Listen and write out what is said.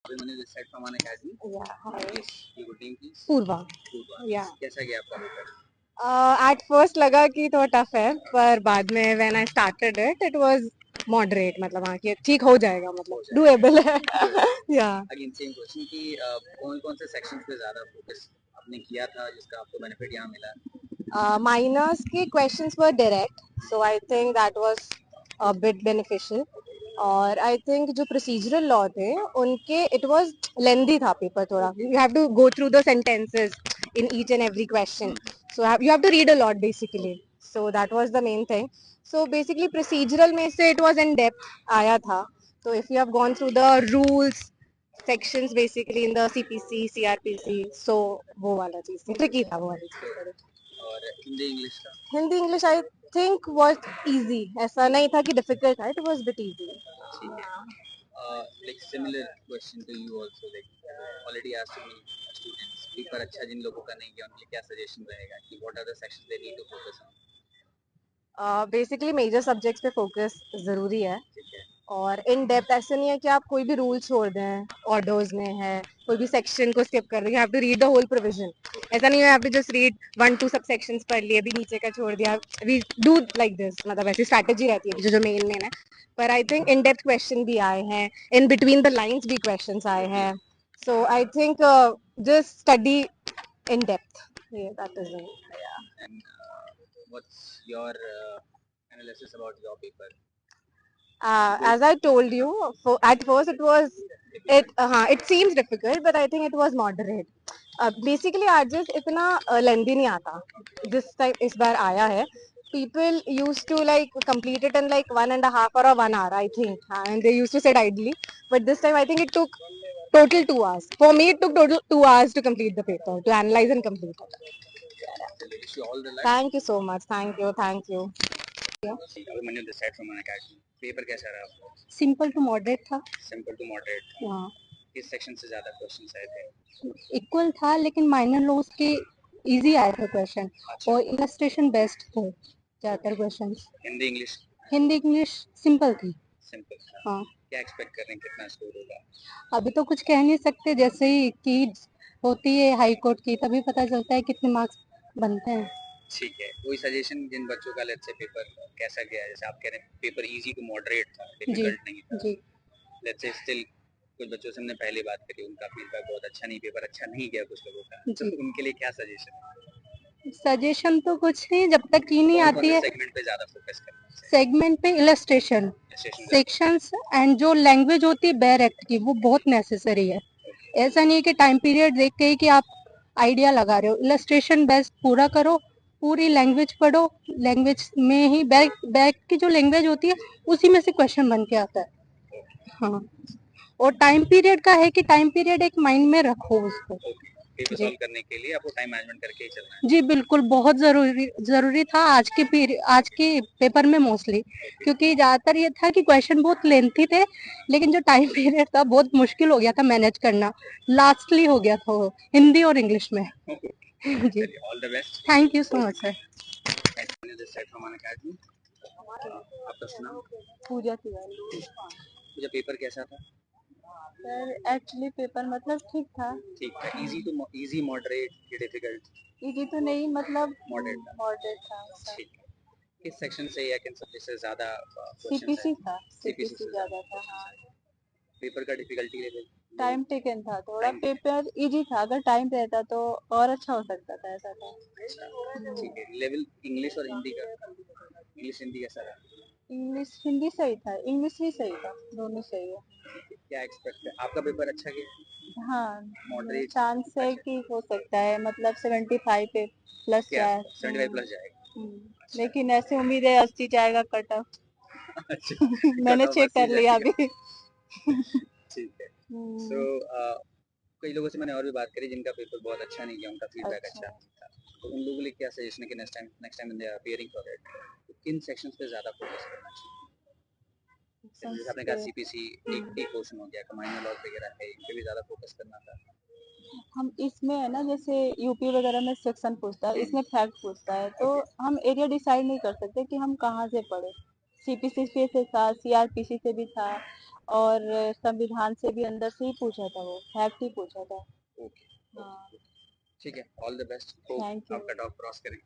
Abhimanyu this side from An Academy. Yeah, hi. Yes, your good name please. Purva. Purva. Yeah. कैसा गया आपका paper? At first लगा कि थोड़ा tough है, पर बाद में when I started it, it was moderate. मतलब हाँ कि ठीक हो जाएगा, मतलब doable है. Yeah. Again same question कि कौन-कौन से sections पे ज़्यादा focus आपने किया था जिसका आपको benefit यहाँ मिला? Minors के questions were direct, so I think that was a bit beneficial. और I think जो procedural law थे उनके it was lengthy था paper थोड़ा. You have to go through the sentences in each and every question. So you have to read a lot basically. So that was the main thing. So basically procedural में से it was in depth आया था. So if you have gone through the rules sections basically in the CPC, CRPC, so वो वाला चीज tricky था वो वाली चीज. और हिंदी इंग्लिश का? Hindi English I think was easy, ऐसा नहीं था कि डिफिकल्ट था, इट वाज बिट इजी. ठीक है. Like similar question to you also, like already asked to me students paper अच्छा जिन लोगों का नहीं गया उनके लिए क्या सजेशन रहेगा कि what are the sections they need to focus on? Basically major subjects पे फोकस जरूरी है. ठीक है. और इन डेप्थ ऐसे नहीं है कि आप कोई भी रूल छोड़ दें, ऑर्डर्स में है कोई भी सेक्शन को स्किप कर रहे, you have to read the whole provision. ऐसा नहीं है आप जस्ट रीड 1-2 सब सेक्शंस पढ़ लिए, अभी नीचे का छोड़ दिया. वी डू लाइक दिस, मतलब ऐसी स्ट्रैटेजी रहती है जो मेन मेन है. पर I think in depth question भी आए हैं, इन बिटवीन द लाइंस भी क्वेश्चंस आए हैं. So I think just study in depth. That is And what's your analysis about your paper? as I told you, at first it seems difficult, but I think it was moderate. Basically आर्जेस इतना लेंदी नहीं आता जिस time इस बार आया है. People used to like complete it in like 1.5 or 1 hour, I think, and they used to sit idly. But this time, I think it took total 2 hours. For me, it took total 2 hours to complete the paper, to analyze and complete it. Wish you all the luck. Thank you so much. Thank you. Thank you. Abhimanyu this side from An Academy. Paper कैसा रहा आपको? Simple to moderate था. Simple to moderate था. हाँ. किस section से ज्यादा questions आए थे? इक्वल था, लेकिन माइनर लॉस के इजी आए थे क्वेश्चन. अच्छा. और इलस्ट्रेशन बेस्ट थे ज्यादातर question. Hindi English? Hindi English simple थी. सिंपल. हाँ. क्या एक्सपेक्ट कर रहे हैं कितना स्कोर होगा? अभी तो कुछ कह नहीं सकते, जैसे ही की होती है हाई कोर्ट की तभी पता चलता है कितने मार्क्स बनते हैं. ठीक है. कोई सजेशन जिन बच्चों का लेट्स से पेपर कैसा गया, जैसे आप कह रहे हैं पेपर इजी टू मॉडरेट था, डिफिकल्ट नहीं था. जी. लेट्स से स्टिल कुछ बच्चों से हमने पहली बात करी, उनका फीडबैक बहुत अच्छा नहीं, पेपर अच्छा नहीं गया कुछ लोगों का, तो उनके लिए क्या सजेशन है? सजेशन तो कुछ नहीं, जब तक की नहीं आती है सेगमेंट पे ज्यादा फोकस करना है? सेगमेंट पे इलस्ट्रेशन सेक्शंस एंड जो लैंग्वेज होती है बेयर एक्ट की, वो बहुत नेसेसरी है. ऐसा नहीं है कि टाइम पीरियड देख के ही कि आप आइडिया लगा रहे हो. इलस्ट्रेशन बेस्ट पूरा करो, पूरी लैंग्वेज पढ़ो. लैंग्वेज में ही बैक की जो लैंग्वेज होती है उसी में से क्वेश्चन बन के आता है. हाँ. और टाइम पीरियड का है कि टाइम पीरियड एक माइंड में रखो उसको. पेपर सॉल्व करने के लिए आपको टाइम मैनेजमेंट करके ही चलना है. जी बिल्कुल, बहुत जरूरी था आज के पेपर में मोस्टली, क्योंकि ज्यादातर ये था कि क्वेश्चन बहुत लेंथी थे, लेकिन जो टाइम पीरियड था बहुत मुश्किल हो गया था मैनेज करना. लास्टली हो गया था वो हिंदी और इंग्लिश में. जी. All the best. Thank you so much sir. This side from Unacademy. आपका नाम? पूजा तिवारी. मुझे पेपर कैसा था? सर एक्चुअली पेपर मतलब ठीक था. ठीक था. इजी टू इजी मॉडरेट या डिफिकल्ट? इजी तो नहीं, मतलब मॉडरेट था. ठीक है. किस सेक्शन से या किन सब्जेक्ट से ज्यादा सीपीसी था. सीपीसी से ज्यादा था. हाँ. पेपर का डिफिकल्टी लेवल? टाइम टेकन था थोड़ा. पेपर इजी था, अगर टाइम रहता तो और अच्छा हो सकता था, ऐसा था. ठीक है. लेवल इंग्लिश और हिंदी का? इंग्लिश हिंदी कैसा रहा? इंग्लिश हिंदी सही था, इंग्लिश भी सही था, दोनों सही है. क्या एक्सपेक्ट है आपका पेपर अच्छा गया? हाँ. मॉडरेट चांस है कि हो सकता है, मतलब 75 पे प्लस जाए. 75 प्लस जाएगा. लेकिन ऐसे उम्मीद है 80 जाएगा कट ऑफ. अच्छा. मैंने चेक कर लिया अभी. ठीक है. सो कई लोगों से मैंने और भी बात करी जिनका पेपर बहुत अच्छा नहीं गया, उनका फीडबैक अच्छा नहीं था, तो उन लोगों के लिए क्या सजेशन है कि next time they are appearing for it, तो किन सेक्शंस पे ज्यादा फोकस करना चाहिए? जैसे आपने कहा सीपीसी एक पोर्शन हो गया, कमांड लॉ वगैरह है, इन पे भी ज्यादा फोकस करना था. हम इसमें है ना, जैसे यूपी वगैरह में सेक्शन पूछता है, इसमें फैक्ट पूछता है, तो हम एरिया डिसाइड नहीं कर सकते कि हम कहाँ से पढ़े. सीपीसी से था, सीआरपीसी से भी था, और संविधान से भी अंदर से ही पूछा था, वो फैक्ट ही पूछा था। ओके हाँ, ठीक है, all the best, hope thank you. आपका टॉप क्रॉस करें।